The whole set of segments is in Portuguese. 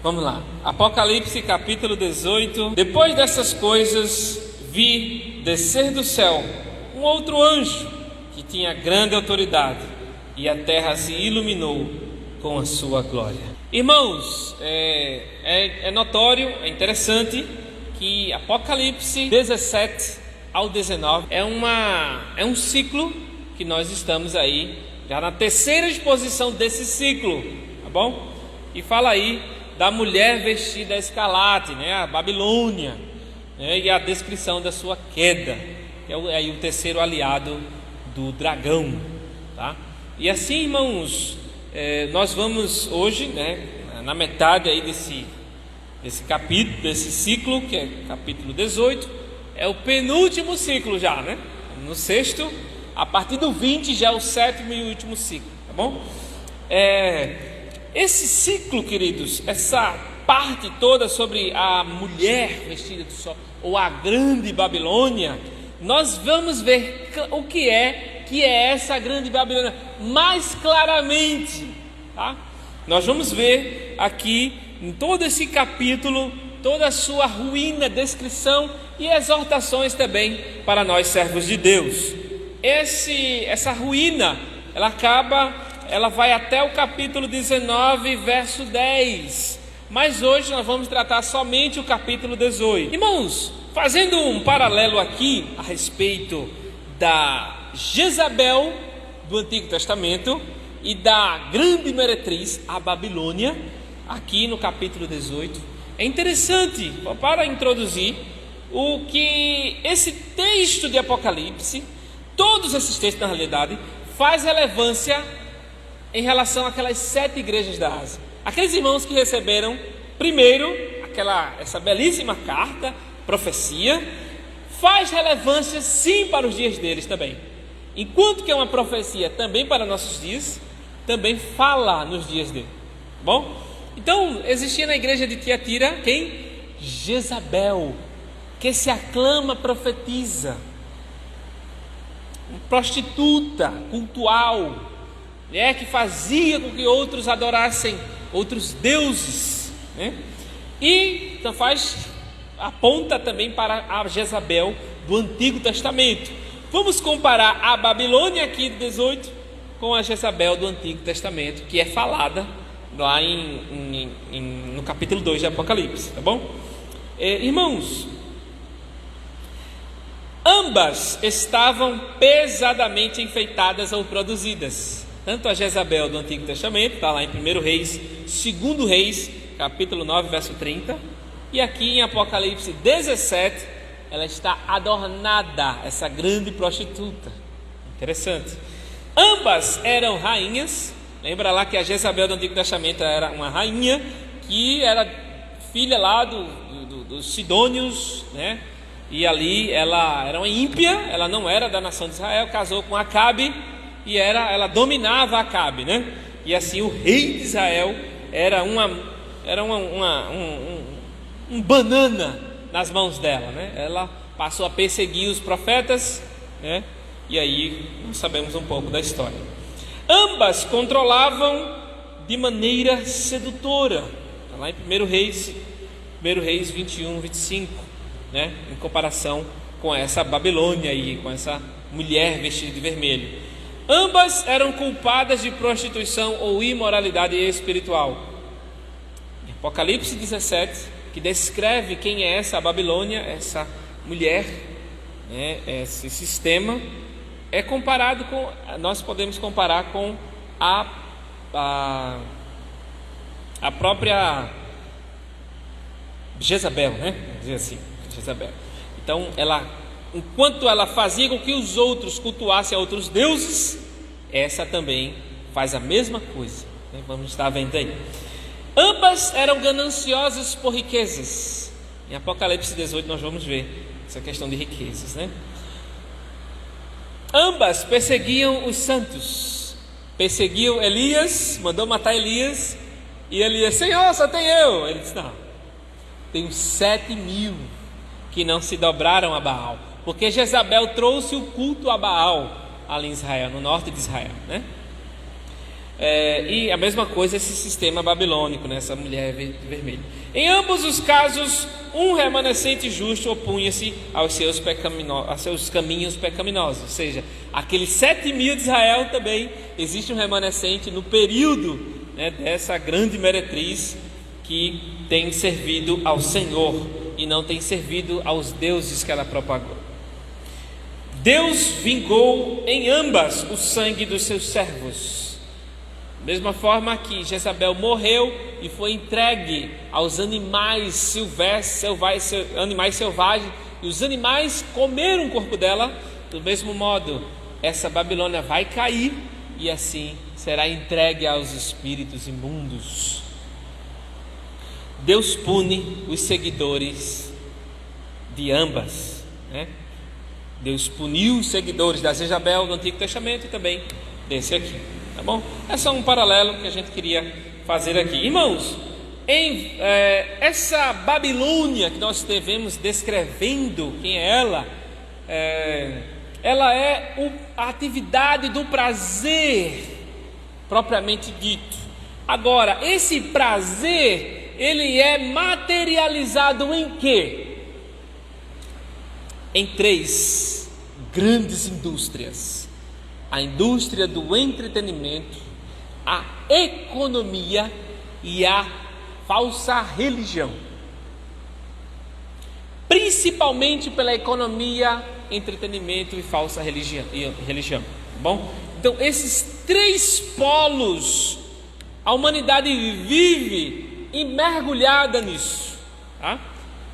Vamos lá, Apocalipse capítulo 18. Depois dessas coisas, vi descer do céu um outro anjo que tinha grande autoridade, e a terra se iluminou com a sua glória. Irmãos, é notório, é interessante que Apocalipse 17 ao 19 é um ciclo que nós estamos aí já na terceira exposição desse ciclo, tá bom? E fala aí da mulher vestida escarlate, né, a Babilônia, né, e a descrição da sua queda, que é aí o terceiro aliado do dragão, tá? E assim, irmãos, nós vamos hoje, né, na metade aí desse capítulo, desse ciclo, que é capítulo 18, é o penúltimo ciclo já, né? No sexto, a partir do 20 já é o sétimo e último ciclo, tá bom? Esse ciclo, queridos, essa parte toda sobre a mulher vestida de sol, ou a grande Babilônia, nós vamos ver o que é essa grande Babilônia mais claramente, tá? Nós vamos ver aqui em todo esse capítulo toda a sua ruína, descrição e exortações também para nós servos de Deus. Essa ruína, ela vai até o capítulo 19, verso 10. Mas hoje nós vamos tratar somente o capítulo 18. Irmãos, fazendo um paralelo aqui a respeito da Jezabel do Antigo Testamento e da grande meretriz, a Babilônia, aqui no capítulo 18, é interessante para introduzir o que esse texto de Apocalipse, todos esses textos na realidade, faz relevância em relação àquelas 7 igrejas da Ásia. Aqueles irmãos que receberam primeiro essa belíssima carta, profecia, faz relevância sim para os dias deles também. Enquanto que é uma profecia também para nossos dias, também fala nos dias dele. Bom? Então, existia na igreja de Tiatira quem? Jezabel, que se aclama profetiza, prostituta cultual, que fazia com que outros adorassem outros deuses, né? E então aponta também para a Jezabel do Antigo Testamento. Vamos comparar a Babilônia aqui de 18 com a Jezabel do Antigo Testamento, que é falada lá no capítulo 2 de Apocalipse, tá bom? Irmãos, ambas estavam pesadamente enfeitadas ou produzidas. Tanto a Jezabel do Antigo Testamento, está lá em 1 Reis, 2 Reis, capítulo 9, verso 30. E aqui em Apocalipse 17, ela está adornada, essa grande prostituta. Interessante. Ambas eram rainhas. Lembra lá que a Jezabel do Antigo Testamento era uma rainha, que era filha lá dos Sidônios, né? E ali ela era uma ímpia, ela não era da nação de Israel, casou com Acabe, e ela dominava Acabe, né? E assim o rei de Israel era um banana nas mãos dela, né? Ela passou a perseguir os profetas, né? E aí nós sabemos um pouco da história. Ambas controlavam de maneira sedutora. Está lá em 1 Reis 21, 25, né? Em comparação com essa Babilônia aí, com essa mulher vestida de vermelho. Ambas eram culpadas de prostituição ou imoralidade espiritual. Apocalipse 17, que descreve quem é essa Babilônia, essa mulher, né, esse sistema, nós podemos comparar com a própria Jezabel, né? Vamos dizer assim, Jezabel. Então, enquanto ela fazia com que os outros cultuassem a outros deuses, essa também faz a mesma coisa, né? Vamos estar vendo aí. Ambas eram gananciosas por riquezas. Em Apocalipse 18 nós vamos ver essa questão de riquezas, né? Ambas perseguiam os santos. Perseguiam Elias, mandou matar Elias. E Elias, Senhor, só tem eu. Ele disse, não, tem 7.000 que não se dobraram a Baal. Porque Jezabel trouxe o culto a Baal ali em Israel, no norte de Israel, né? E a mesma coisa esse sistema babilônico, né? Essa mulher vermelha. Em ambos os casos, um remanescente justo opunha-se aos seus caminhos pecaminosos. Ou seja, aqueles 7.000 de Israel também existe um remanescente no período, né, dessa grande meretriz que tem servido ao Senhor e não tem servido aos deuses que ela propagou. Deus vingou em ambas o sangue dos seus servos. Da mesma forma que Jezabel morreu e foi entregue aos animais selvagens, e os animais comeram o corpo dela, do mesmo modo, essa Babilônia vai cair e assim será entregue aos espíritos imundos. Deus pune os seguidores de ambas, né? Deus puniu os seguidores da Jezabel do Antigo Testamento e também desse aqui. Tá bom? É só um paralelo que a gente queria fazer aqui. Irmãos, essa Babilônia que nós estivemos descrevendo, quem é ela? Ela é a atividade do prazer, propriamente dito. Agora, esse prazer, ele é materializado em quê? Em 3 grandes indústrias: a indústria do entretenimento, a economia e a falsa religião. Principalmente pela economia, entretenimento e falsa religião, tá bom? Então, esses 3 polos, a humanidade vive mergulhada nisso, tá?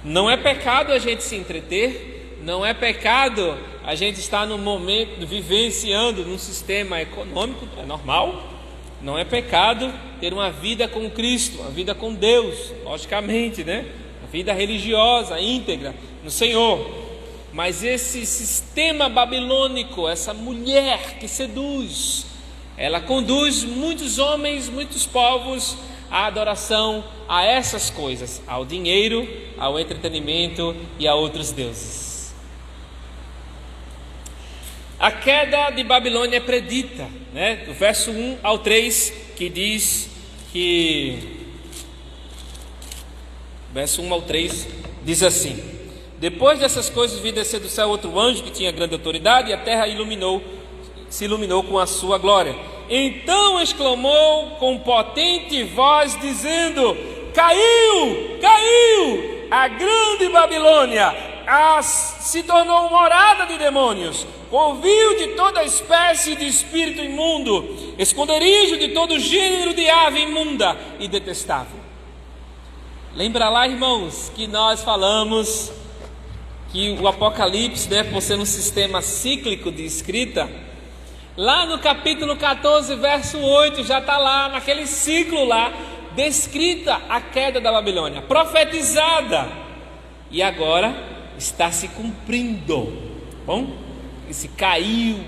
Não é pecado a gente se entreter, não é pecado a gente estar no momento, vivenciando num sistema econômico, é normal. Não é pecado ter uma vida com Cristo, uma vida com Deus, logicamente, né? Uma vida religiosa, íntegra no Senhor. Mas esse sistema babilônico, essa mulher que seduz, ela conduz muitos homens, muitos povos à adoração a essas coisas, ao dinheiro, ao entretenimento e a outros deuses. A queda de Babilônia é predita, né? Do verso 1 ao 3, que diz que... Verso 1 ao 3 diz assim: depois dessas coisas vi descer do céu outro anjo que tinha grande autoridade, e a terra se iluminou com a sua glória. Então exclamou com potente voz, dizendo: caiu, caiu a grande Babilônia, se tornou morada de demônios, covil de toda espécie de espírito imundo, esconderijo de todo gênero de ave imunda e detestável. Lembra lá, irmãos, que nós falamos que o Apocalipse, né, por ser um sistema cíclico de escrita, lá no capítulo 14, verso 8, já está lá, naquele ciclo lá, descrita a queda da Babilônia, profetizada, e agora está se cumprindo. Bom, esse caiu,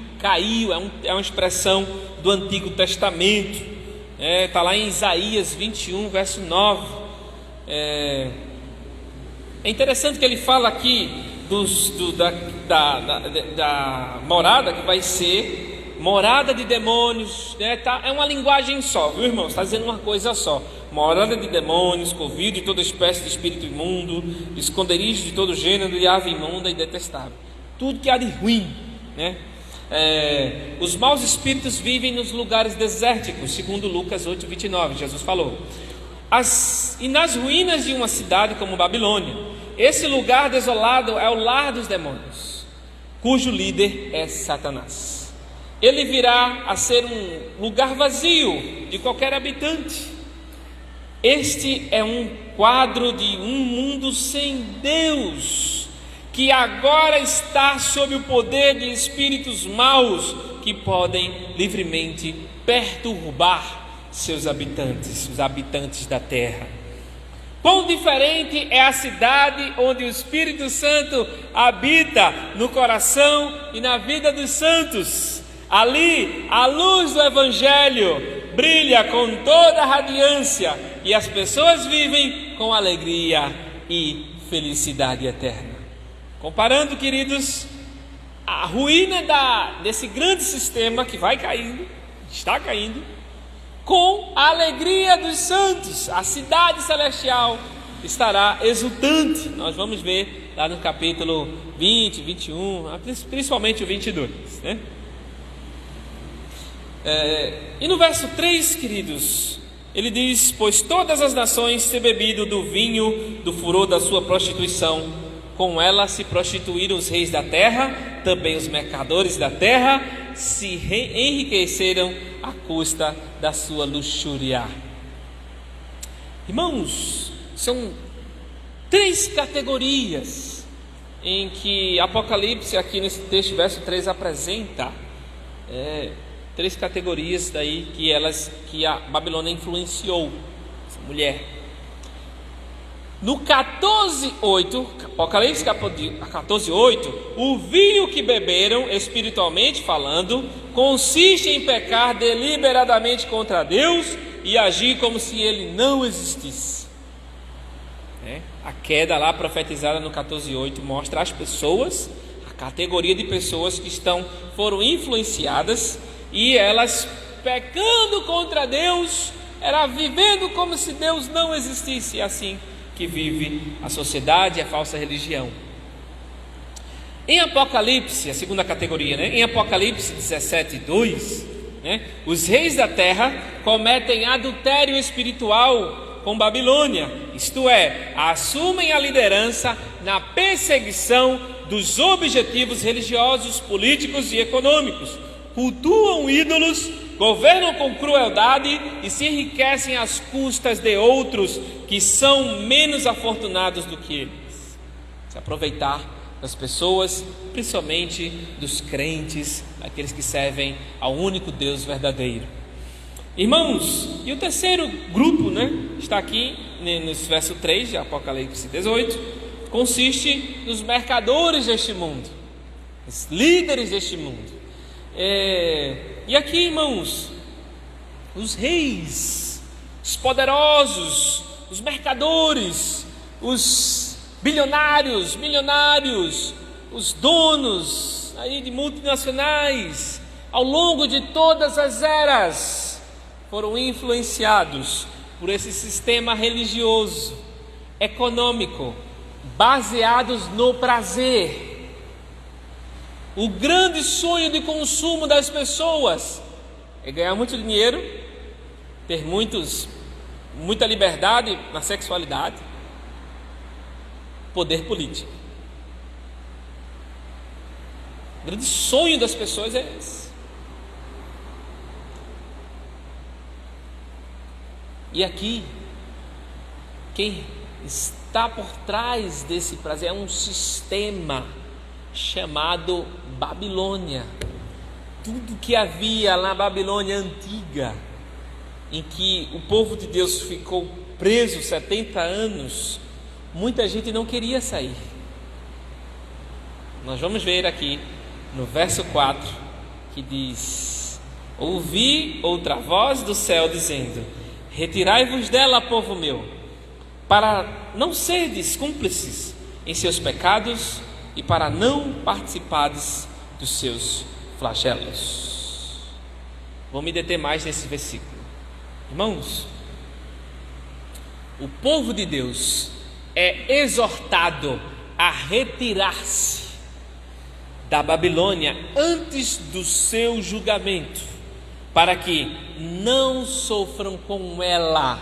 é uma expressão do Antigo Testamento, está lá em Isaías 21, verso 9. É interessante que ele fala aqui da morada que vai ser morada de demônios, né? É uma linguagem só, viu, irmão? Está dizendo uma coisa só: morada de demônios, covil de toda espécie de espírito imundo, esconderijo de todo gênero de ave imunda e detestável. Tudo que há de ruim, né? Os maus espíritos vivem nos lugares desérticos, segundo Lucas 8:29, Jesus falou. E nas ruínas de uma cidade como Babilônia, esse lugar desolado é o lar dos demônios, cujo líder é Satanás. Ele virá a ser um lugar vazio de qualquer habitante. Este é um quadro de um mundo sem Deus, que agora está sob o poder de espíritos maus que podem livremente perturbar seus habitantes, os habitantes da terra. Quão diferente é a cidade onde o Espírito Santo habita no coração e na vida dos santos. Ali, a luz do Evangelho brilha com toda a radiância e as pessoas vivem com alegria e felicidade eterna. Comparando, queridos, a ruína desse grande sistema que vai caindo, está caindo, com a alegria dos santos. A cidade celestial estará exultante. Nós vamos ver lá no capítulo 20, 21, principalmente o 22, né? E no verso 3, queridos, ele diz: pois todas as nações têm bebido do vinho do furor da sua prostituição, com ela se prostituíram os reis da terra, também os mercadores da terra se enriqueceram à custa da sua luxúria. Irmãos, são 3 categorias em que Apocalipse, aqui nesse texto, verso 3, apresenta 3 categorias daí que a Babilônia influenciou essa mulher. No 14:8, Apocalipse 14:8, o vinho que beberam, espiritualmente falando, consiste em pecar deliberadamente contra Deus e agir como se ele não existisse. A queda lá profetizada no 14:8 mostra as pessoas, a categoria de pessoas que foram influenciadas, e elas pecando contra Deus, era vivendo como se Deus não existisse. É assim que vive a sociedade e a falsa religião. Em Apocalipse, a segunda categoria, em Apocalipse 17:2, os reis da terra cometem adultério espiritual com Babilônia, isto é, assumem a liderança na perseguição dos objetivos religiosos, políticos e econômicos, cultuam ídolos, governam com crueldade e se enriquecem às custas de outros que são menos afortunados do que eles. Se aproveitar das pessoas, principalmente dos crentes, aqueles que servem ao único Deus verdadeiro. Irmãos, e o terceiro grupo, está aqui nesse verso 3 de Apocalipse 18, consiste nos mercadores deste mundo, os líderes deste mundo. E aqui, irmãos, os reis, os poderosos, os mercadores, os bilionários, milionários, os donos aí de multinacionais, ao longo de todas as eras, foram influenciados por esse sistema religioso, econômico, baseados no prazer. O grande sonho de consumo das pessoas é ganhar muito dinheiro, ter muita liberdade na sexualidade, poder político. O grande sonho das pessoas é esse. E aqui, quem está por trás desse prazer é um sistema chamado Babilônia. Tudo que havia na Babilônia antiga, em que o povo de Deus ficou preso 70 anos, muita gente não queria sair. Nós vamos ver aqui no verso 4 que diz: ouvi outra voz do céu dizendo: retirai-vos dela, povo meu, para não serdes cúmplices em seus pecados e para não participardes dos seus flagelos. Vou me deter mais nesse versículo. Irmãos, o povo de Deus é exortado a retirar-se da Babilônia antes do seu julgamento, para que não sofram com ela.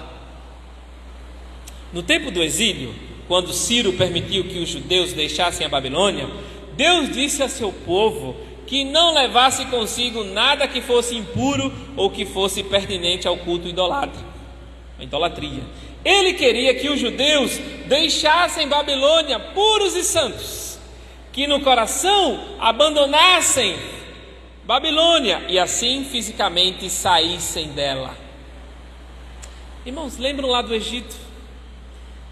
No tempo do exílio, quando Ciro permitiu que os judeus deixassem a Babilônia, Deus disse a seu povo que não levasse consigo nada que fosse impuro ou que fosse pertinente ao culto idolatra, a idolatria. Ele queria que os judeus deixassem Babilônia puros e santos, que no coração abandonassem Babilônia e assim fisicamente saíssem dela. Irmãos, lembram lá do Egito?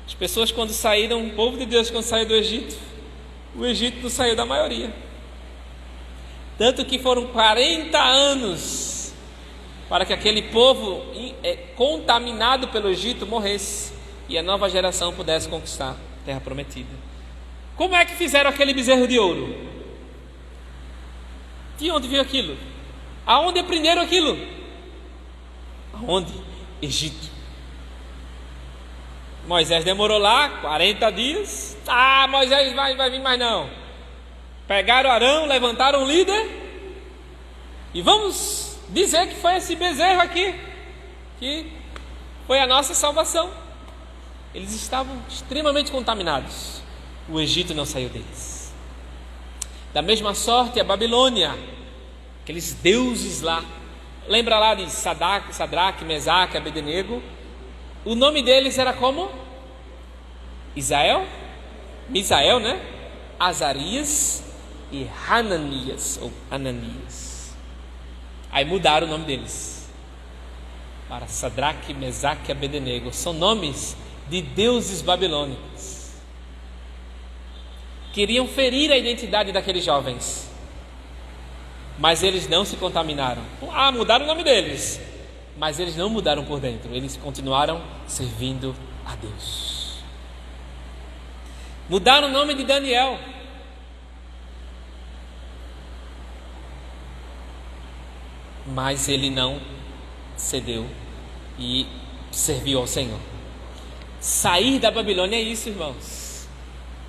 As pessoas quando saíram, o povo de Deus quando saiu do Egito, o Egito não saiu da maioria. Tanto que foram 40 anos para que aquele povo contaminado pelo Egito morresse e a nova geração pudesse conquistar a terra prometida. Como é que fizeram aquele bezerro de ouro? De onde veio aquilo? Aonde aprenderam aquilo? Aonde? Egito. Moisés demorou lá 40 dias. Moisés vai vir mais não. Pegaram Arão, levantaram um líder. E vamos dizer que foi esse bezerro aqui que foi a nossa salvação. Eles estavam extremamente contaminados. O Egito não saiu deles. Da mesma sorte a Babilônia, aqueles deuses lá. Lembra lá de Sadraque, Mesaque, Abednego? O nome deles era como? Misael, né? Azarias e Hananias, ou Ananias. Aí mudaram o nome deles para Sadraque, Mesaque e Abednego. São nomes de deuses babilônicos. Queriam ferir a identidade daqueles jovens, mas eles não se contaminaram. Mudaram o nome deles, mas eles não mudaram por dentro. Eles continuaram servindo a Deus. Mudaram o nome de Daniel. Mas ele não cedeu e serviu ao Senhor. Sair da Babilônia é isso, irmãos.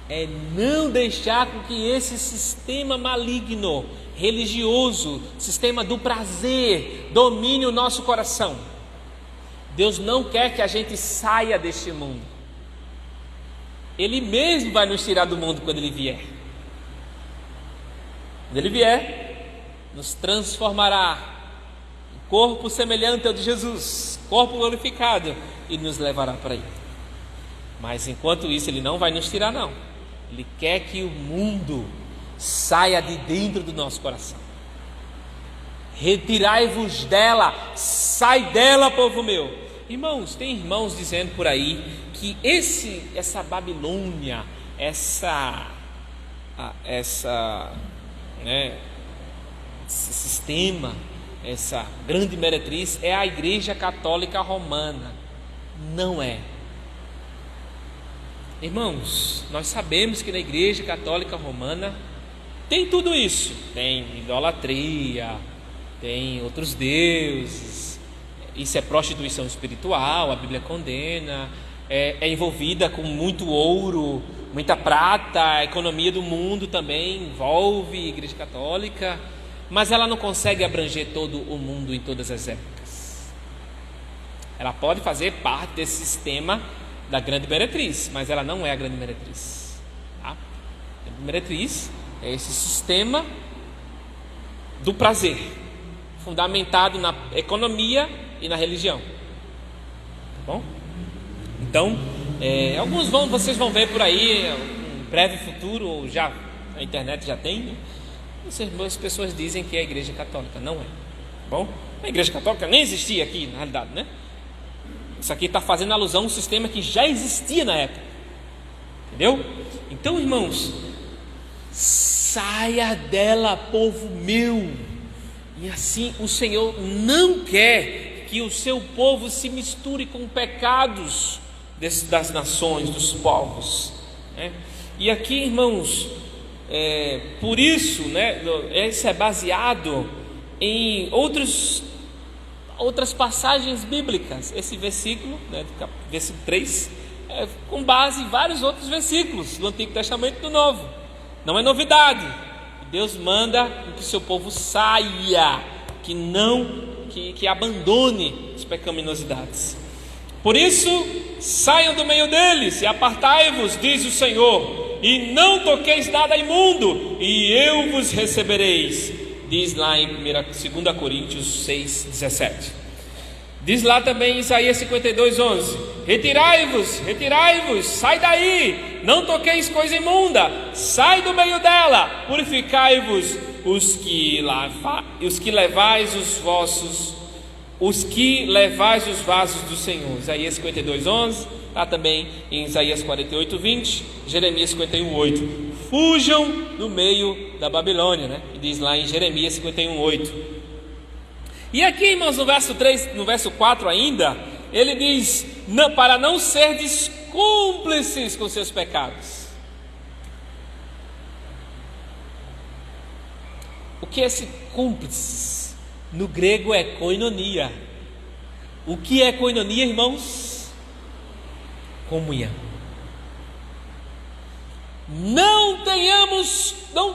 É não deixar com que esse sistema maligno, religioso, sistema do prazer, domine o nosso coração. Deus não quer que a gente saia deste mundo. Ele mesmo vai nos tirar do mundo quando Ele vier. Quando Ele vier, nos transformará em corpo semelhante ao de Jesus, corpo glorificado, e nos levará para Ele. Mas enquanto isso Ele não vai nos tirar não. Ele quer que o mundo saia de dentro do nosso coração. Retirai-vos dela, sai dela, povo meu. Irmãos, tem irmãos dizendo por aí que essa Babilônia, esse sistema, essa grande meretriz é a Igreja Católica Romana. Não é. Irmãos, nós sabemos que na Igreja Católica Romana tem tudo isso. Tem idolatria, tem outros deuses. Isso é prostituição espiritual, a Bíblia condena. É envolvida com muito ouro, muita prata. A economia do mundo também envolve a Igreja Católica. Mas ela não consegue abranger todo o mundo em todas as épocas. Ela pode fazer parte desse sistema da grande meretriz, mas ela não é a grande meretriz. Tá? A grande meretriz é esse sistema do prazer, fundamentado na economia e na religião. Tá bom? Então, vocês vão ver por aí, um breve futuro, ou já a internet já tem, né? As pessoas dizem que é a Igreja Católica. Não é. Tá bom? A Igreja Católica nem existia aqui, na realidade, né? Isso aqui está fazendo alusão a um sistema que já existia na época. Entendeu? Então, irmãos, saia dela, povo meu. E assim o Senhor não quer que o seu povo se misture com pecados das nações, dos povos, né? E aqui, irmãos, por isso, né, isso é baseado em outras passagens bíblicas. Esse versículo, né, versículo 3, com base em vários outros versículos do Antigo Testamento e do Novo. Não é novidade. Deus manda que o seu povo saia, que abandone as pecaminosidades. Por isso, saiam do meio deles e apartai-vos, diz o Senhor, e não toqueis nada imundo, e eu vos recebereis. Diz lá em 2 Coríntios 6,17. Diz lá também em Isaías 52:11: Retirai-vos, sai daí, não toqueis coisa imunda, sai do meio dela, purificai-vos, os que levais os vasos do Senhor. Isaías 52:11, lá também em Isaías 48:20, Jeremias 51:8. Fujam do meio da Babilônia, né? E diz lá em Jeremias 51:8. E aqui, irmãos, no verso 4 ainda, ele diz: para não serdes cúmplices com seus pecados. O que é esse cúmplices? No grego é koinonia. O que é koinonia, irmãos? Comunhão. Não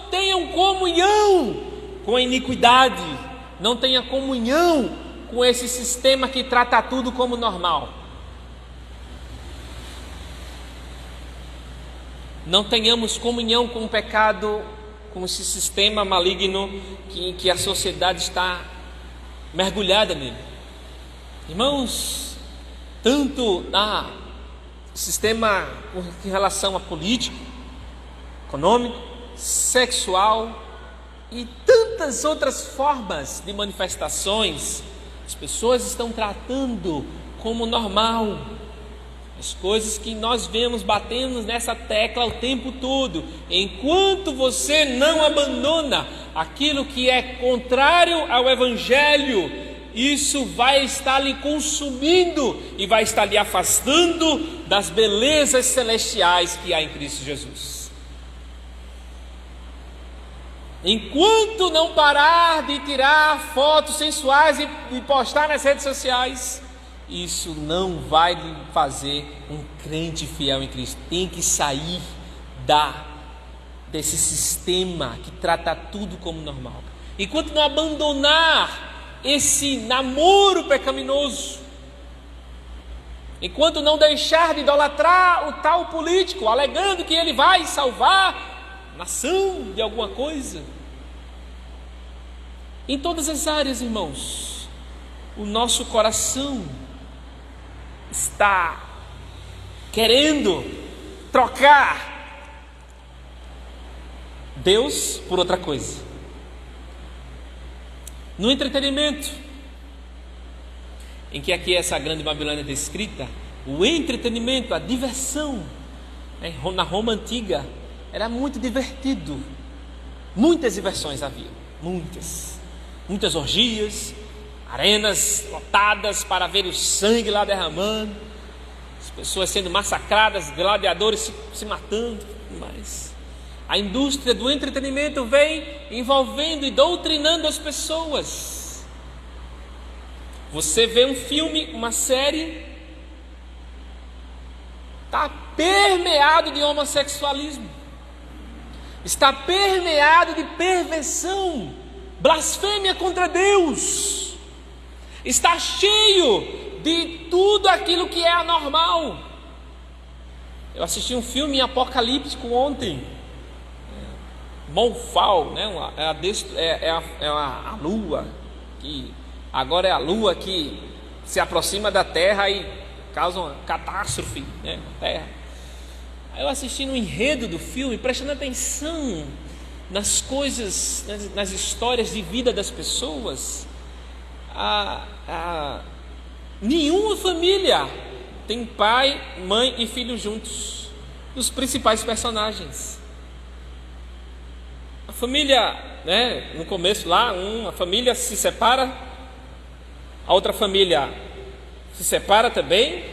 tenham comunhão com a iniquidade, não tenha comunhão com esse sistema que trata tudo como normal. Não tenhamos comunhão com o pecado, com esse sistema maligno que a sociedade está mergulhada nele. Irmãos, tanto no sistema em relação a político, econômico, sexual e tantas outras formas de manifestações, as pessoas estão tratando como normal as coisas que nós vemos batendo nessa tecla o tempo todo. Enquanto você não abandona aquilo que é contrário ao Evangelho, isso vai estar lhe consumindo e vai estar lhe afastando das belezas celestiais que há em Cristo Jesus. Enquanto não parar de tirar fotos sensuais e postar nas redes sociais, isso não vai lhe fazer um crente fiel em Cristo. Tem que sair desse sistema que trata tudo como normal. Enquanto não abandonar esse namoro pecaminoso, enquanto não deixar de idolatrar o tal político, alegando que ele vai salvar a nação de alguma coisa, em todas as áreas, irmãos, o nosso coração está querendo trocar Deus por outra coisa. No entretenimento, em que aqui essa grande Babilônia é descrita, o entretenimento, a diversão, na Roma antiga era muito divertido, muitas diversões havia, muitas orgias, arenas lotadas para ver o sangue lá derramando, as pessoas sendo massacradas, gladiadores se matando, mas a indústria do entretenimento vem envolvendo e doutrinando as pessoas. Você vê um filme, uma série, está permeado de homossexualismo, está permeado de perversão, blasfêmia contra Deus, está cheio de tudo aquilo que é anormal. Eu assisti um filme apocalíptico ontem, Monfal, né? A lua, que agora é a lua que se aproxima da Terra e causa uma catástrofe, né, na Terra. Aí eu assisti no enredo do filme, prestando atenção nas coisas, nas histórias de vida das pessoas. Nenhuma família tem pai, mãe e filho juntos, dos principais personagens. A família, né, no começo lá, uma família se separa, a outra família se separa também,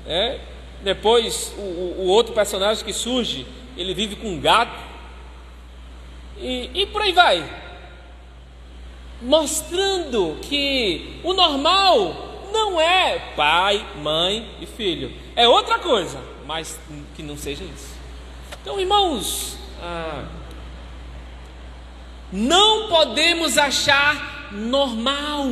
né? Depois o outro personagem que surge, ele vive com um gato, e por aí vai, mostrando que o normal não é pai, mãe e filho, é outra coisa, mas que não seja isso. Então, irmãos, não podemos achar normal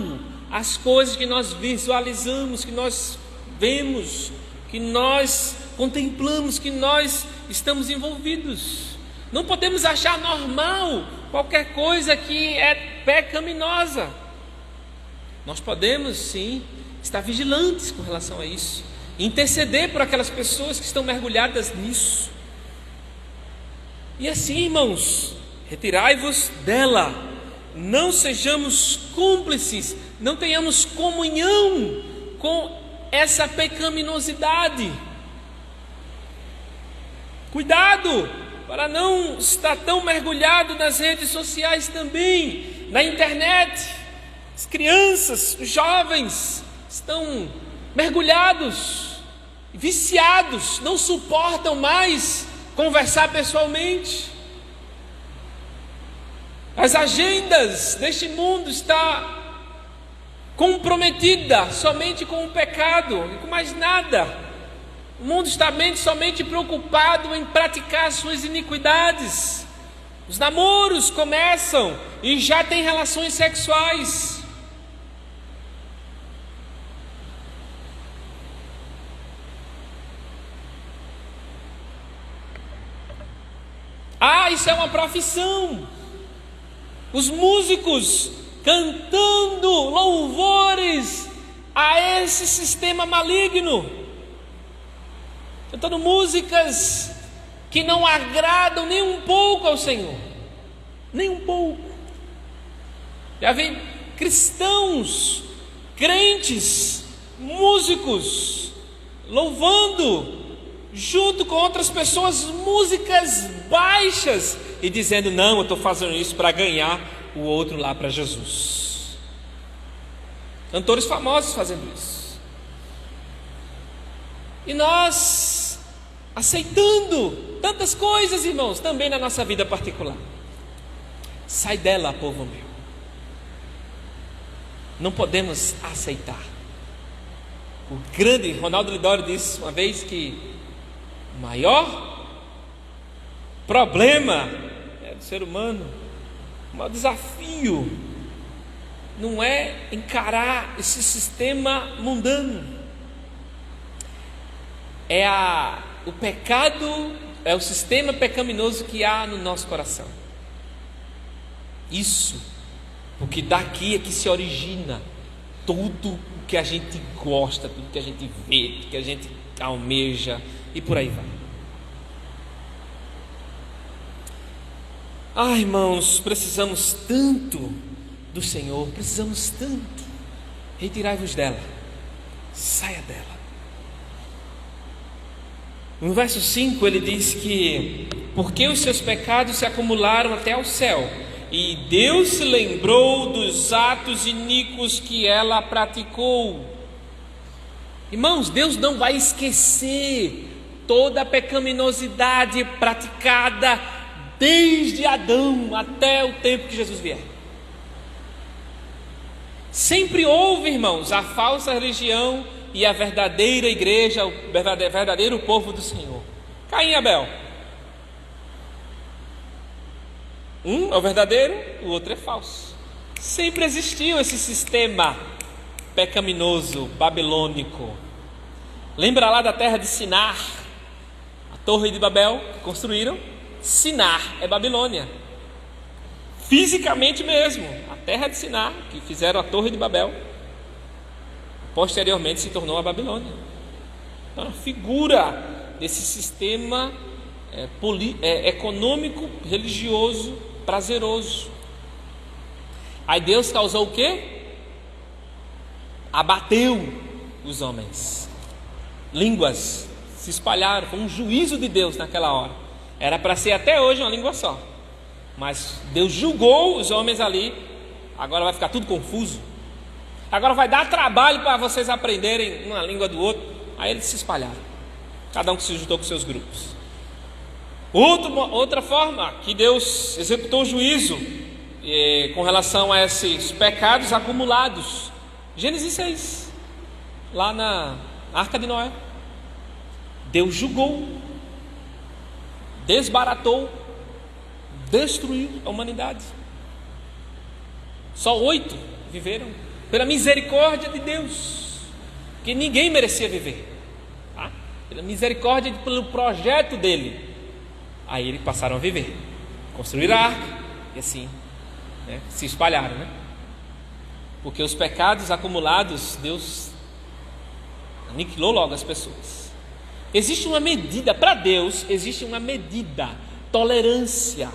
as coisas que nós visualizamos, que nós vemos, que nós contemplamos, que nós estamos envolvidos. Não podemos achar normal qualquer coisa que é pecaminosa. Nós podemos sim estar vigilantes com relação a isso, interceder por aquelas pessoas que estão mergulhadas nisso. E assim, irmãos, retirai-vos dela, não sejamos cúmplices, não tenhamos comunhão com essa pecaminosidade. Cuidado para não estar tão mergulhado nas redes sociais também, na internet. As crianças, os jovens estão mergulhados, viciados, não suportam mais conversar pessoalmente. As agendas deste mundo estão comprometida somente com o pecado e com mais nada. O mundo está somente preocupado em praticar suas iniquidades. Os namoros começam e já tem relações sexuais. Isso é uma profissão. Os músicos cantando louvores a esse sistema maligno, cantando músicas que não agradam nem um pouco ao Senhor, nem um pouco. Já vi cristãos, crentes, músicos, louvando junto com outras pessoas músicas baixas e dizendo: não, eu estou fazendo isso para ganhar o outro lá para Jesus. Cantores famosos fazendo isso. E nós aceitando tantas coisas, irmãos, também na nossa vida particular. Sai dela, povo meu. Não podemos aceitar. O grande Ronaldo Lidório disse uma vez que o maior problema do ser humano, o maior desafio, não é encarar esse sistema mundano, o pecado, é o sistema pecaminoso que há no nosso coração. Isso, porque daqui é que se origina tudo o que a gente gosta, tudo que a gente vê, tudo que a gente almeja e por aí vai. Irmãos, precisamos tanto do Senhor, precisamos tanto. Retirai-vos dela, saia dela. No verso 5 ele diz que porque os seus pecados se acumularam até ao céu, e Deus se lembrou dos atos iníquos que ela praticou. Irmãos, Deus não vai esquecer toda a pecaminosidade praticada desde Adão até o tempo que Jesus vier. Sempre houve, irmãos, a falsa religião e a verdadeira igreja, o verdadeiro povo do Senhor. Caim e Abel. Um é o verdadeiro, o outro é falso. Sempre existiu esse sistema pecaminoso, babilônico. Lembra lá da terra de Sinar, a torre de Babel que construíram? Sinar é Babilônia, fisicamente mesmo. A terra de Sinar, que fizeram a torre de Babel, posteriormente se tornou a Babilônia. Então, a figura desse sistema econômico, religioso, prazeroso. Aí Deus causou o quê? Abateu os homens. Línguas se espalharam, foi um juízo de Deus naquela hora. Era para ser até hoje uma língua só, mas Deus julgou os homens ali. Agora vai ficar tudo confuso. Agora vai dar trabalho para vocês aprenderem uma língua do outro. Aí eles se espalharam, cada um que se juntou com seus grupos. Outra forma que Deus executou o juízo com relação a esses pecados acumulados. Gênesis 6, lá na Arca de Noé. Deus julgou, desbaratou, destruiu a humanidade. Só 8 viveram pela misericórdia de Deus, que ninguém merecia viver, tá? Pela misericórdia e pelo projeto dele. Aí eles passaram a viver, construíram a arca e assim, se espalharam, porque os pecados acumulados, Deus aniquilou logo as pessoas. Existe uma medida, para Deus existe uma medida, tolerância,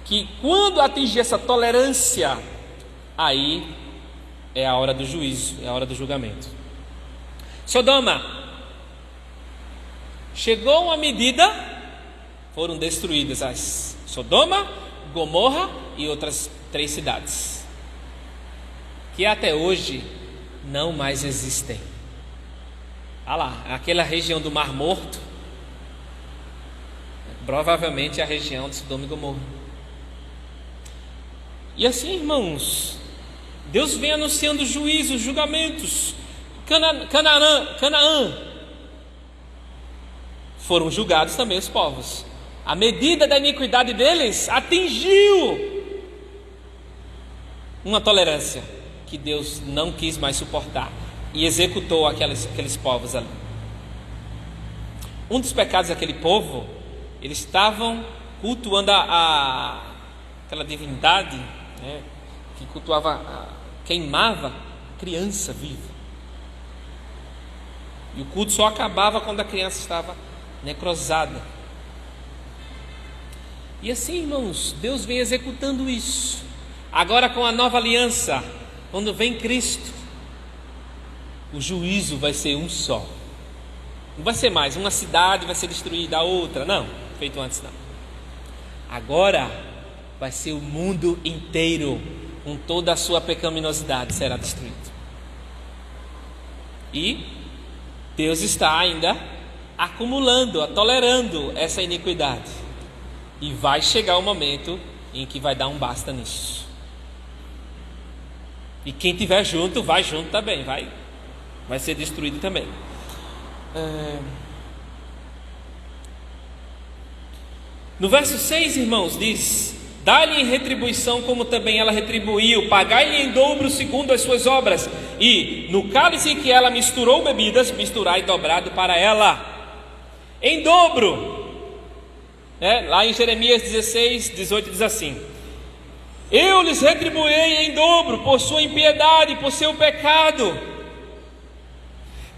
que quando atingir essa tolerância, aí é a hora do juízo, é a hora do julgamento. Sodoma, chegou uma medida, foram destruídas as Sodoma, Gomorra e outras 3 cidades, que até hoje não mais existem. Lá, aquela região do Mar Morto, provavelmente é a região de Sodoma e Gomorra. E assim, irmãos, Deus vem anunciando juízos, julgamentos. Canaã, foram julgados também os povos. A medida da iniquidade deles atingiu uma tolerância que Deus não quis mais suportar e executou aqueles povos ali. Um dos pecados daquele povo, eles estavam cultuando aquela divindade, né, que cultuava, queimava criança viva. E o culto só acabava quando a criança estava necrosada. E assim, irmãos, Deus vem executando isso. Agora com a nova aliança, quando vem Cristo, o juízo vai ser um só. Não vai ser mais, uma cidade vai ser destruída, a outra, não, feito antes não. Agora vai ser o mundo inteiro, com toda a sua pecaminosidade, será destruído. E Deus está ainda acumulando, tolerando essa iniquidade. E vai chegar o momento em que vai dar um basta nisso. E quem estiver junto, vai junto também, vai ser destruído também. No verso 6, irmãos, diz: dá-lhe em retribuição como também ela retribuiu, pagai-lhe em dobro segundo as suas obras, e no cálice que ela misturou bebidas, misturai dobrado para ela, em dobro. Lá em Jeremias 16, 18 diz assim: eu lhes retribuirei em dobro por sua impiedade, por seu pecado.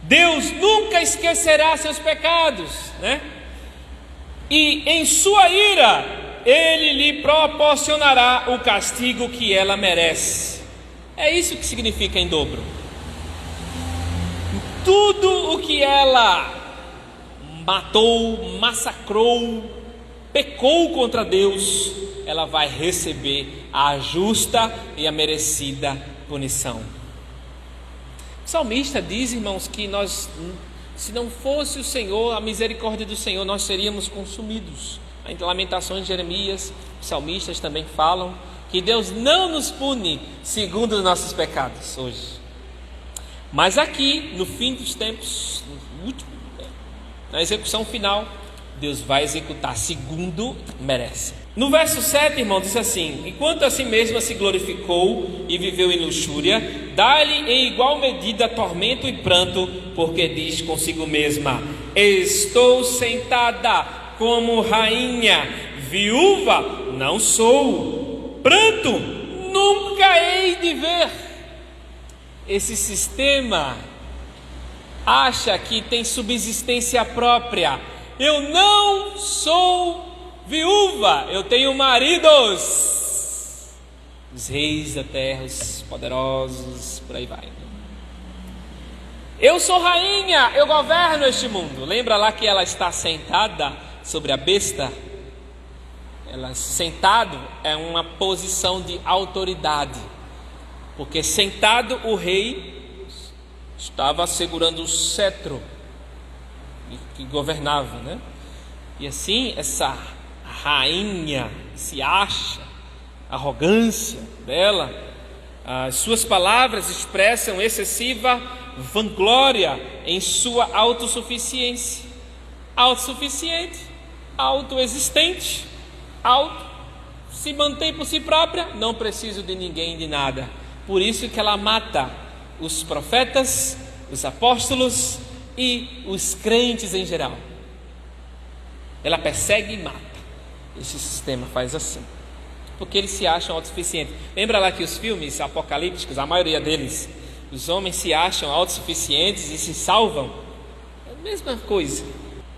Deus nunca esquecerá seus pecados, né? E em sua ira Ele lhe proporcionará o castigo que ela merece. É isso que significa em dobro. Tudo o que ela matou, massacrou, pecou contra Deus, ela vai receber a justa e a merecida punição. O salmista diz, irmãos, que nós, se não fosse o Senhor, a misericórdia do Senhor, nós seríamos consumidos. Em Lamentações de Jeremias, os salmistas também falam que Deus não nos pune segundo os nossos pecados hoje. Mas aqui, no fim dos tempos, na execução final, Deus vai executar segundo merece. No verso 7, irmão, diz assim: enquanto a si mesma se glorificou e viveu em luxúria, dá-lhe em igual medida tormento e pranto, porque diz consigo mesma: estou sentada como rainha, viúva não sou, pranto nunca hei de ver. Esse sistema acha que tem subsistência própria. Eu não sou viúva, eu tenho maridos, os reis da terra, os poderosos, por aí vai. Eu sou rainha, eu governo este mundo. Lembra lá que ela está sentada sobre a besta? Ela sentado é uma posição de autoridade, porque sentado o rei estava segurando o cetro que governava, né? E assim essa rainha se acha, a arrogância dela, as suas palavras expressam excessiva vanglória em sua autossuficiência. Autossuficiente, autoexistente, se mantém por si própria, não preciso de ninguém, de nada. Por isso que ela mata os profetas, os apóstolos e os crentes em geral. Ela persegue e mata. Esse sistema faz assim, porque eles se acham autossuficientes. Lembra lá que os filmes apocalípticos, a maioria deles, os homens se acham autossuficientes e se salvam? É a mesma coisa.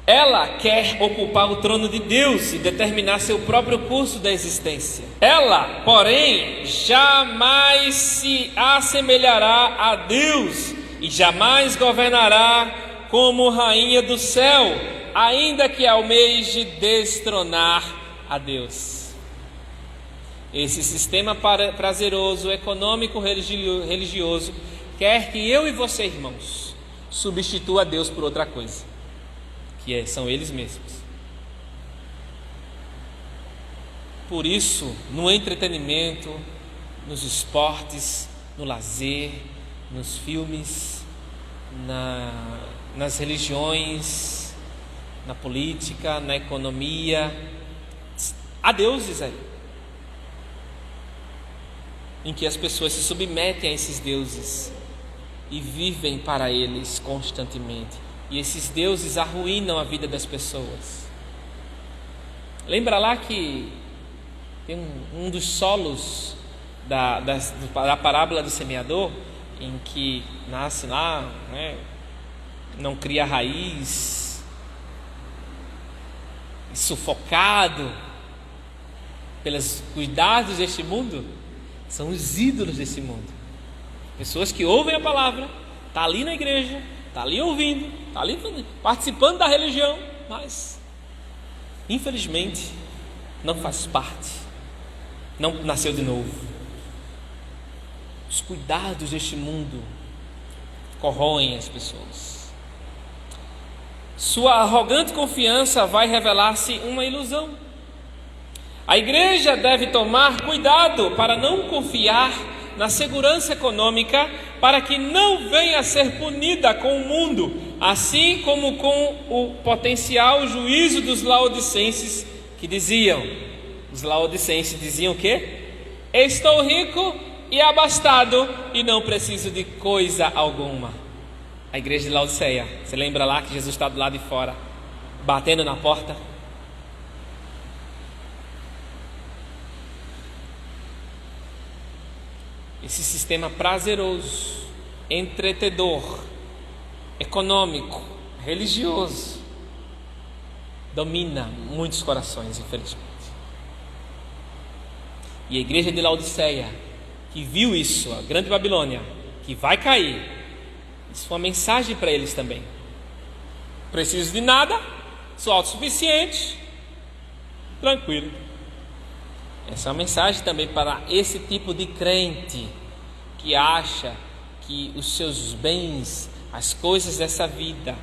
Ela quer ocupar o trono de Deus e determinar seu próprio curso da existência. Ela, porém, jamais se assemelhará a Deus e jamais governará como rainha do céu, ainda que almeje destronar a Deus. Esse sistema prazeroso, econômico, religioso, quer que eu e você, irmãos, substitua a Deus por outra coisa, que são eles mesmos. Por isso, no entretenimento, nos esportes, no lazer, nos filmes, nas religiões, na política, na economia. Há deuses aí, em que as pessoas se submetem a esses deuses e vivem para eles constantemente. E esses deuses arruinam a vida das pessoas. Lembra lá que tem um dos solos da parábola do semeador, em que nasce lá, né, não cria raiz, sufocado pelos cuidados deste mundo? São os ídolos desse mundo. Pessoas que ouvem a palavra, está ali na igreja, está ali ouvindo, está ali participando da religião, mas infelizmente não faz parte, não nasceu de novo. Os cuidados deste mundo corroem as pessoas. Sua arrogante confiança vai revelar-se uma ilusão. A igreja deve tomar cuidado para não confiar na segurança econômica, para que não venha a ser punida com o mundo, assim como com o potencial juízo dos laodicenses, que diziam, os laodicenses diziam o quê? Estou rico e abastado e não preciso de coisa alguma. A igreja de Laodiceia, você lembra lá que Jesus está do lado de fora, batendo na porta? Esse sistema prazeroso, entretedor, econômico, religioso, domina muitos corações, infelizmente. E a igreja de Laodiceia, que viu isso, a grande Babilônia, que vai cair, isso foi uma mensagem para eles também. Preciso de nada, sou autossuficiente, tranquilo. Essa é uma mensagem também para esse tipo de crente que acha que os seus bens, as coisas dessa vida,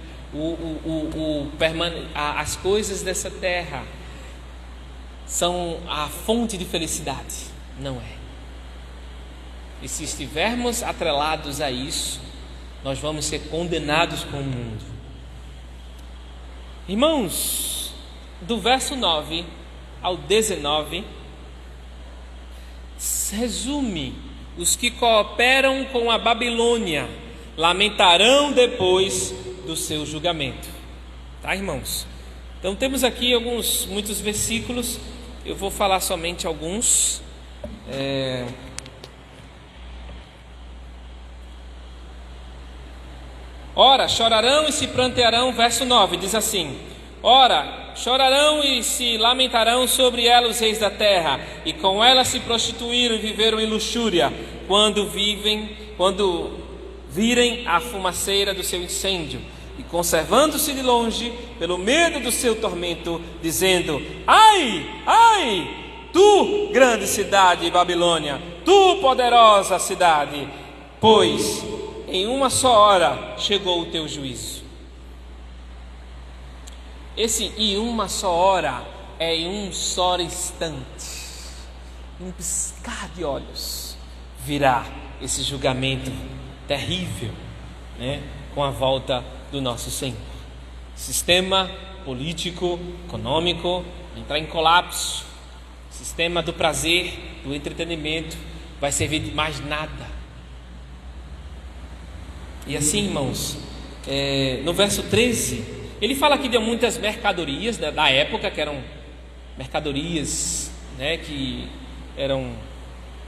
as coisas dessa terra são a fonte de felicidade. Não é. E se estivermos atrelados a isso, nós vamos ser condenados com o mundo. Irmãos, do verso 9 ao 19, resume: os que cooperam com a Babilônia lamentarão depois do seu julgamento. Tá, irmãos? Então temos aqui muitos versículos. Eu vou falar somente alguns. Ora, chorarão e se prantearão, verso 9, diz assim: ora, chorarão e se lamentarão sobre ela os reis da terra, e com ela se prostituíram e viveram em luxúria, quando virem a fumaceira do seu incêndio, e conservando-se de longe, pelo medo do seu tormento, dizendo: ai, ai, tu grande cidade Babilônia, tu poderosa cidade, pois em uma só hora chegou o teu juízo. Esse em uma só hora é em um só instante, em um piscar de olhos, virá esse julgamento terrível, né, com a volta do nosso Senhor. Sistema político, econômico, entrar em colapso. Sistema do prazer, do entretenimento, vai servir de mais nada. E assim, irmãos, no verso 13, ele fala aqui de muitas mercadorias da época, que eram mercadorias, né, que eram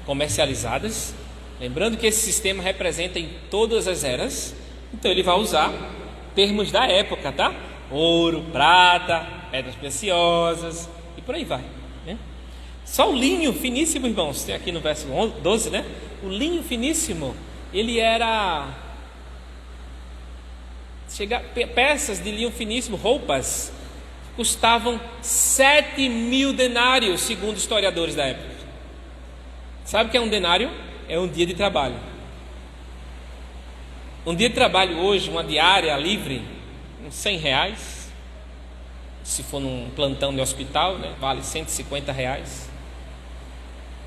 comercializadas. Lembrando que esse sistema representa em todas as eras, então ele vai usar termos da época, tá? Ouro, prata, pedras preciosas e por aí vai, né? Só o linho finíssimo, irmãos, tem aqui no verso 12, né? O linho finíssimo, ele era... peças de linho finíssimo, roupas, custavam 7.000 denários, segundo historiadores da época. Sabe o que é um denário? É um dia de trabalho. Um dia de trabalho hoje, uma diária livre, uns R$100. Se for num plantão de hospital, né, vale R$150.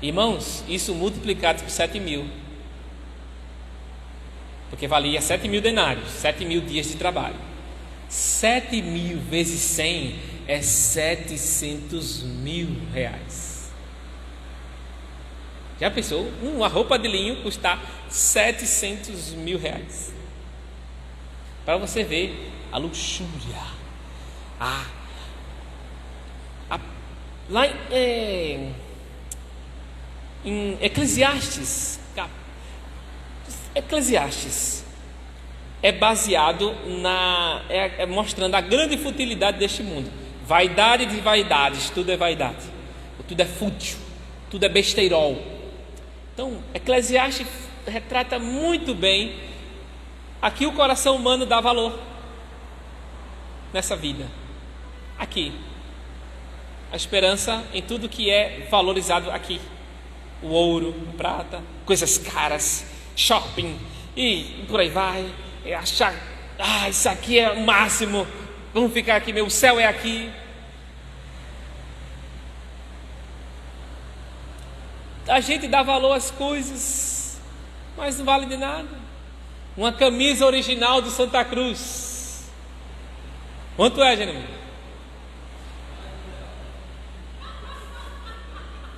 Irmãos, isso multiplicado por 7.000. porque valia 7.000 denários, 7.000 dias de trabalho. 7.000 vezes 100 é 700.000 reais. Já pensou? Uma roupa de linho custar 700.000 reais? Para você ver a luxúria. Lá em Eclesiastes é baseado mostrando a grande futilidade deste mundo. Vaidade de vaidades, tudo é vaidade, tudo é fútil, tudo é besteirol. Então, Eclesiastes retrata muito bem aqui o coração humano dá valor nessa vida. Aqui, a esperança em tudo que é valorizado aqui: o ouro, a prata, coisas caras, shopping e por aí vai. Achar, isso aqui é o máximo, vamos ficar aqui, meu céu é aqui. A gente dá valor às coisas, mas não vale de nada. Uma camisa original do Santa Cruz, quanto é, Jeremias?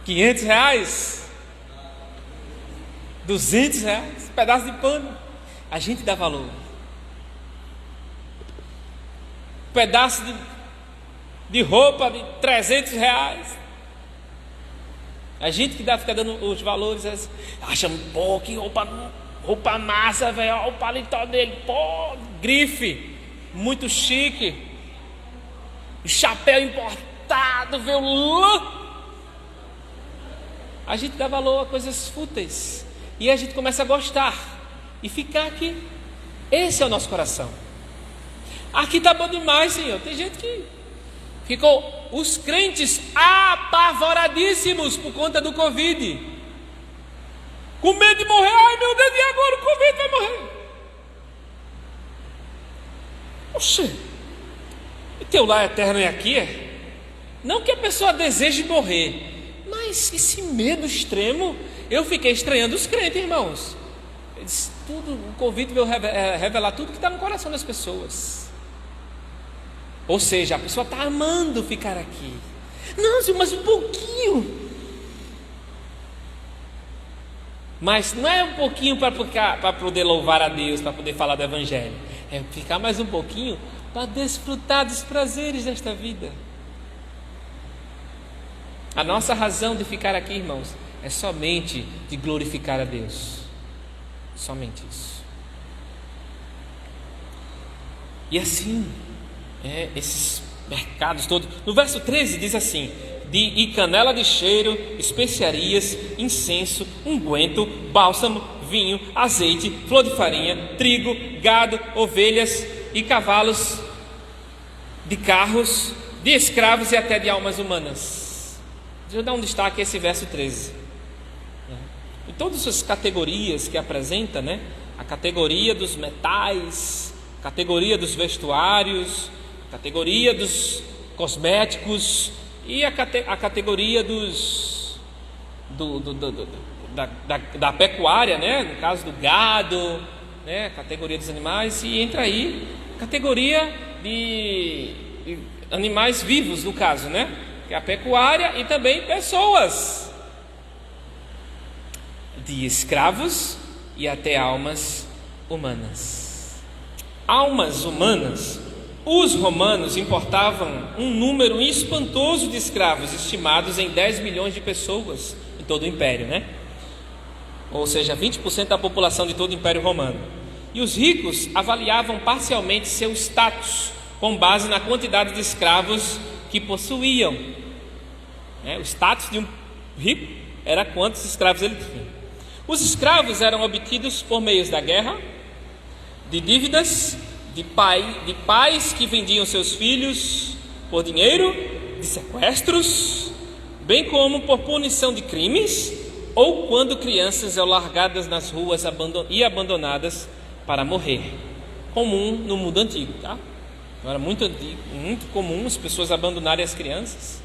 500 reais? 200 reais? Pedaço de pano. A gente dá valor. Pedaço de roupa de 300 reais. A gente que fica dando os valores, acha, pô, que roupa massa, velho, olha o paletó dele, pô, grife, muito chique, chapéu importado, viu? A gente dá valor a coisas fúteis e a gente começa a gostar e ficar aqui. Esse é o nosso coração. Aqui tá bom demais, Senhor. Tem gente que ficou, os crentes apavoradíssimos por conta do Covid, com medo de morrer. Ai meu Deus, e agora o Covid vai morrer? Oxê, e teu lar eterno é aqui? Não que a pessoa deseje morrer, mas esse medo extremo. Eu fiquei estranhando os crentes, irmãos. O Covid veio revelar tudo que está no coração das pessoas. Ou seja, a pessoa está amando ficar aqui. Não, Senhor, mas um pouquinho. Mas não é um pouquinho para poder louvar a Deus, para poder falar do Evangelho. É ficar mais um pouquinho para desfrutar dos prazeres desta vida. A nossa razão de ficar aqui, irmãos, é somente de glorificar a Deus. Somente isso. E assim, esses mercados todos. No verso 13 diz assim: e canela de cheiro, especiarias, incenso, unguento, bálsamo, vinho, azeite, flor de farinha, trigo, gado, ovelhas e cavalos, de carros, de escravos e até de almas humanas. Deixa eu dar um destaque a esse verso 13. Em todas as categorias que apresenta, né? A categoria dos metais, a categoria dos vestuários, a categoria dos cosméticos e a categoria da pecuária, né? No caso do gado, né? A categoria dos animais, e entra aí a categoria de animais vivos, no caso, né? Que é a pecuária, e também pessoas, de escravos e até almas humanas. Almas humanas. Os romanos importavam um número espantoso de escravos, estimados em 10 milhões de pessoas em todo o império, né? Ou seja, 20% da população de todo o império romano. E os ricos avaliavam parcialmente seu status com base na quantidade de escravos que possuíam. O status de um rico era quantos escravos ele tinha. Os escravos eram obtidos por meios da guerra, de dívidas, de pais que vendiam seus filhos por dinheiro, de sequestros, bem como por punição de crimes, ou quando crianças eram largadas nas ruas e abandonadas para morrer. Comum no mundo antigo, tá? Era muito antigo, muito comum as pessoas abandonarem as crianças,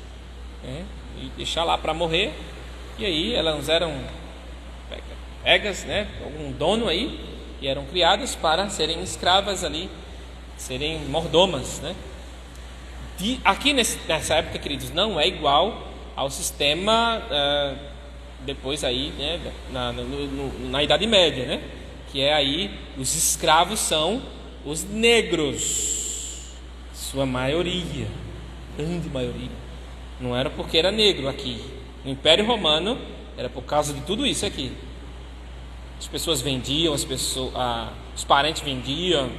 e deixar lá para morrer. E aí elas eram pegas, né? Algum dono aí e eram criadas para serem escravas ali, serem mordomas, né? Aqui nessa época, queridos, não é igual ao sistema depois aí, né, na Idade Média, né? Que é aí, os escravos são os negros, sua maioria, grande maioria. Não era porque era negro aqui. No Império Romano era por causa de tudo isso aqui. As pessoas vendiam, os parentes vendiam,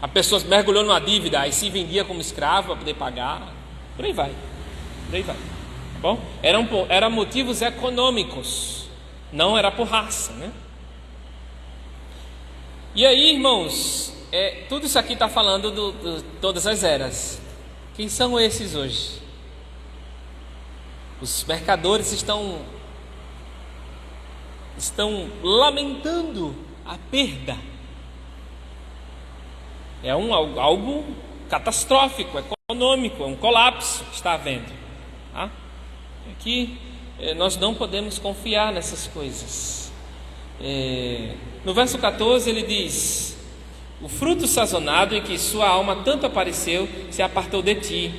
a pessoa mergulhou numa dívida, aí se vendia como escravo para poder pagar. Por aí vai, tá bom? Eram motivos econômicos, não era por raça, né? E aí, irmãos, tudo isso aqui está falando de todas as eras. Quem são esses hoje? Os mercadores estão lamentando a perda. É algo catastrófico, econômico, é um colapso que está havendo. Tá? Aqui nós não podemos confiar nessas coisas. No verso 14 ele diz: o fruto sazonado em que sua alma tanto apareceu se apartou de ti,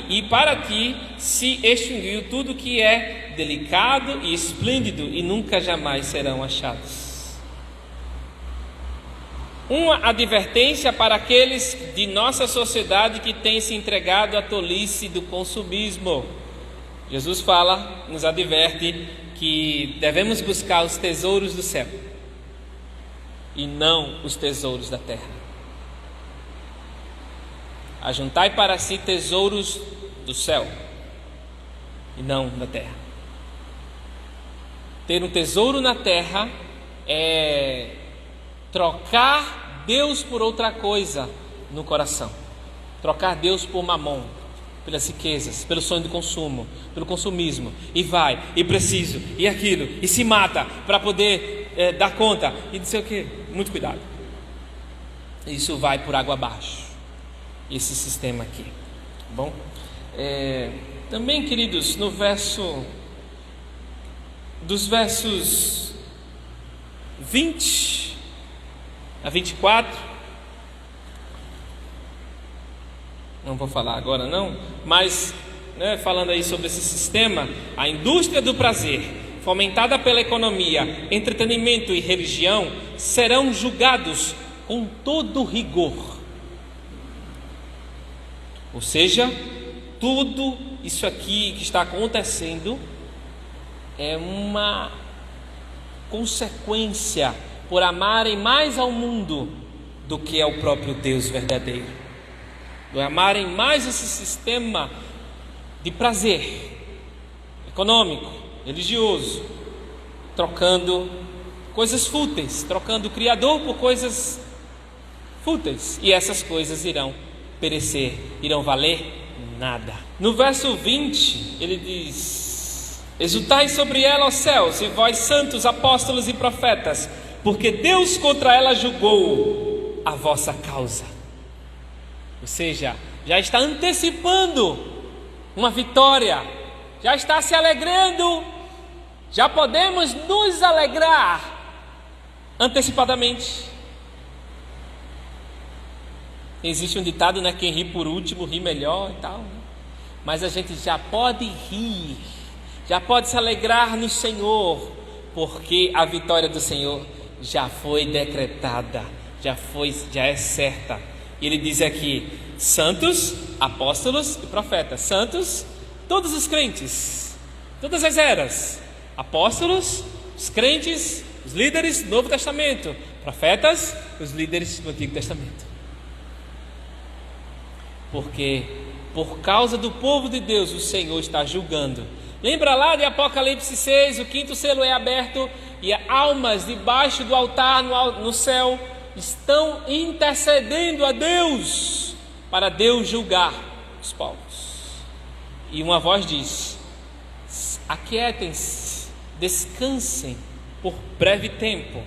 e para ti se extinguiu tudo que é delicado e esplêndido, e nunca jamais serão achados. Uma advertência para aqueles de nossa sociedade que têm se entregado à tolice do consumismo. Jesus nos adverte que devemos buscar os tesouros do céu e não os tesouros da terra. Ajuntai para si tesouros do céu e não da terra. Ter um tesouro na terra é trocar Deus por outra coisa no coração. Trocar Deus por mamon, pelas riquezas, pelo sonho do consumo, pelo consumismo, e preciso, e aquilo, e se mata para poder dar conta, e não sei o que. Muito cuidado. Isso vai por água abaixo, esse sistema aqui, tá bom? Também, queridos, dos versos 20 a 24, não vou falar agora não, mas falando aí sobre esse sistema, a indústria do prazer, fomentada pela economia, entretenimento e religião, serão julgados com todo rigor. Ou seja, tudo isso aqui que está acontecendo é uma consequência por amarem mais ao mundo do que ao próprio Deus verdadeiro, por amarem mais esse sistema de prazer econômico, religioso, trocando coisas fúteis, trocando o Criador por coisas fúteis, e essas coisas irão perecer, irão valer nada. No verso 20 ele diz: exultai sobre ela, ó céus, e vós santos, apóstolos e profetas, porque Deus contra ela julgou a vossa causa. Ou seja, já está antecipando uma vitória, já está se alegrando, já podemos nos alegrar antecipadamente. Existe um ditado, né? Quem ri por último ri melhor e tal, né? Mas a gente já pode rir, já pode se alegrar no Senhor, porque a vitória do Senhor já foi decretada, já é certa. E ele diz aqui: santos, apóstolos e profetas. Santos, todos os crentes, todas as eras. Apóstolos, os crentes, os líderes do Novo Testamento. Profetas, os líderes do Antigo Testamento. Porque por causa do povo de Deus o Senhor está julgando. Lembra lá de Apocalipse 6, o quinto selo é aberto e almas debaixo do altar no céu estão intercedendo a Deus para Deus julgar os povos. E uma voz diz: aquietem-se, descansem por breve tempo,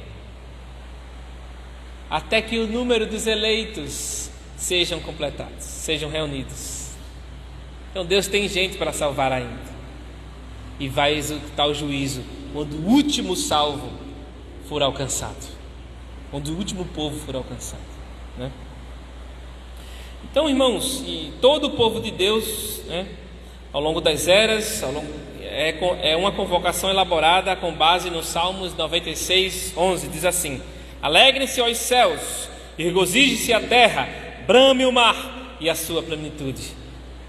até que o número dos eleitos sejam completados, sejam reunidos. Então Deus tem gente para salvar ainda, e vai executar o juízo quando o último salvo for alcançado. quando o último povo for alcançado, né? Então, irmãos, e todo o povo de Deus, né, ao longo das eras, é uma convocação elaborada com base no Salmos 96:11, diz assim: alegrem-se os céus, e regozije-se a terra, brame o mar e a sua plenitude.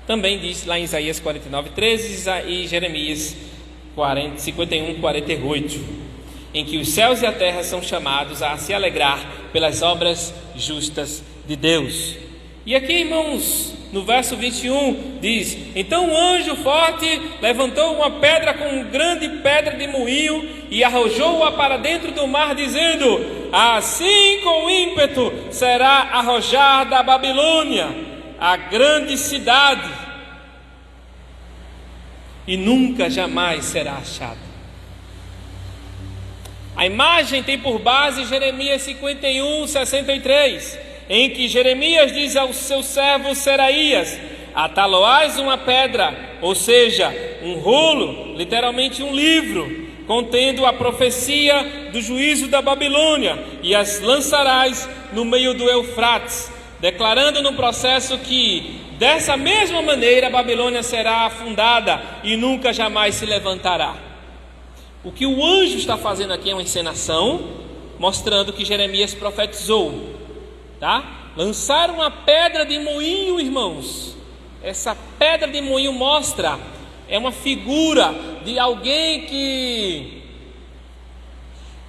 Também diz lá em Isaías 49:13 e Jeremias 51:48, em que os céus e a terra são chamados a se alegrar pelas obras justas de Deus. E aqui, irmãos, no verso 21 diz: então um anjo forte levantou uma pedra com grande pedra de moinho e arrojou-a para dentro do mar, dizendo: assim com ímpeto será arrojada da Babilônia, a grande cidade, e nunca jamais será achada. A imagem tem por base Jeremias 51:63, em que Jeremias diz ao seu servo Seraías: ataloás uma pedra, ou seja, um rolo, literalmente um livro, contendo a profecia do juízo da Babilônia, e as lançarás no meio do Eufrates, declarando no processo que dessa mesma maneira a Babilônia será afundada e nunca jamais se levantará. O que o anjo está fazendo aqui é uma encenação, mostrando que Jeremias profetizou, tá? Lançar uma pedra de moinho, irmãos. Essa pedra de moinho mostra, é uma figura de alguém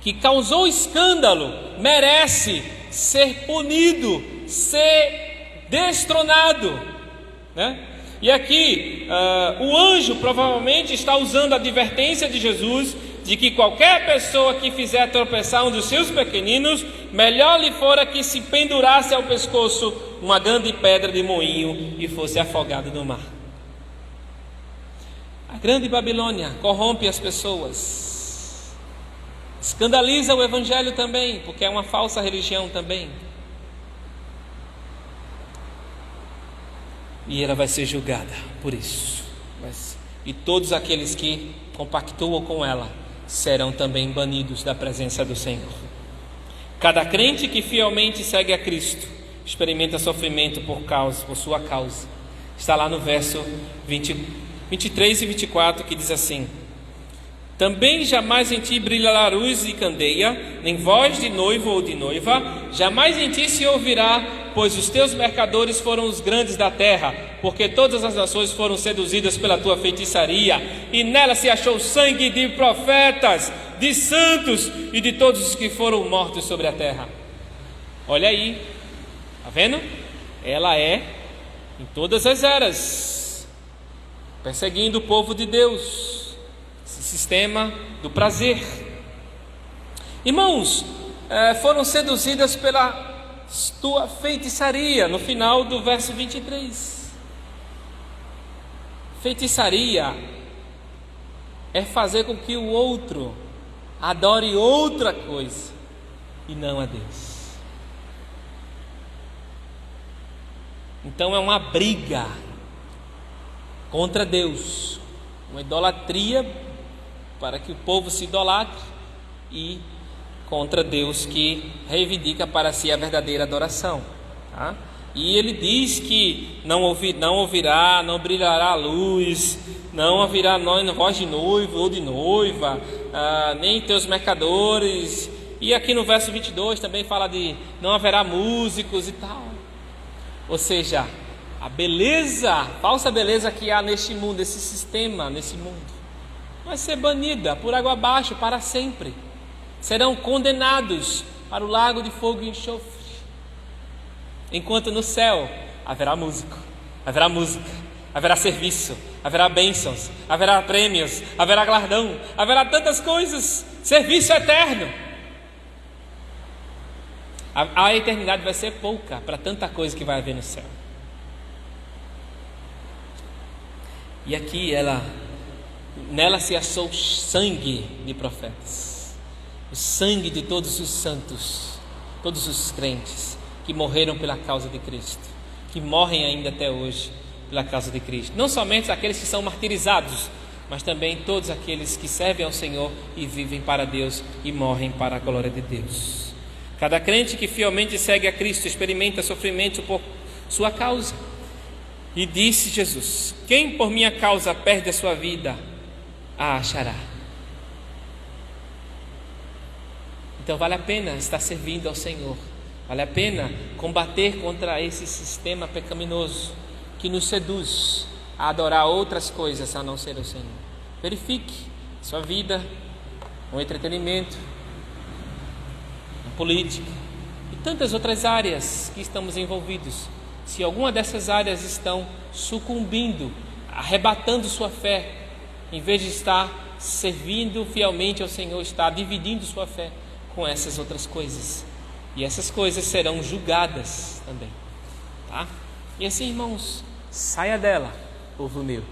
que causou escândalo, merece ser punido, ser destronado, né? E aqui o anjo provavelmente está usando a advertência de Jesus de que qualquer pessoa que fizer tropeçar um dos seus pequeninos, melhor lhe fora que se pendurasse ao pescoço uma grande pedra de moinho e fosse afogado no mar. A grande Babilônia corrompe as pessoas, escandaliza o evangelho também, porque é uma falsa religião também. E ela vai ser julgada por isso. E todos aqueles que compactuam com ela serão também banidos da presença do Senhor. Cada crente que fielmente segue a Cristo experimenta sofrimento por sua causa. Está lá no verso 23 e 24, que diz assim: também jamais em ti brilhará luz e candeia, nem voz de noivo ou de noiva, jamais em ti se ouvirá, pois os teus mercadores foram os grandes da terra, porque todas as nações foram seduzidas pela tua feitiçaria, e nela se achou sangue de profetas, de santos e de todos os que foram mortos sobre a terra. Olha aí, está vendo? Ela é em todas as eras, perseguindo o povo de Deus, esse sistema do prazer. Irmãos, foram seduzidas pela tua feitiçaria, no final do verso 23. Feitiçaria é fazer com que o outro adore outra coisa e não a Deus. Então é uma briga contra Deus, uma idolatria para que o povo se idolatre, e contra Deus, que reivindica para si a verdadeira adoração, tá? E ele diz que não ouvirá, não brilhará a luz, não ouvirá voz de noivo ou de noiva, nem teus mercadores. E aqui no verso 22 também fala de não haverá músicos e tal. Ou seja, a beleza, a falsa beleza que há neste mundo, esse sistema nesse mundo, vai ser banida por água abaixo para sempre. Serão condenados para o lago de fogo e enxofre. Enquanto no céu haverá música, haverá serviço, haverá bênçãos, haverá prêmios, haverá galardão, haverá tantas coisas, serviço eterno. A eternidade vai ser pouca para tanta coisa que vai haver no céu. E aqui nela se achou sangue de profetas, o sangue de todos os santos, todos os crentes que morreram pela causa de Cristo, que morrem ainda até hoje pela causa de Cristo. Não somente aqueles que são martirizados, mas também todos aqueles que servem ao Senhor e vivem para Deus e morrem para a glória de Deus. Cada crente que fielmente segue a Cristo experimenta sofrimento por sua causa. E disse Jesus: quem por minha causa perde a sua vida, a achará. Então vale a pena estar servindo ao Senhor. Vale a pena combater contra esse sistema pecaminoso que nos seduz a adorar outras coisas a não ser o Senhor. Verifique sua vida, o entretenimento, a política e tantas outras áreas que estamos envolvidos. Se alguma dessas áreas estão sucumbindo, arrebatando sua fé, em vez de estar servindo fielmente ao Senhor, está dividindo sua fé com essas outras coisas. E essas coisas serão julgadas também, tá? E assim, irmãos, saia dela, povo meu.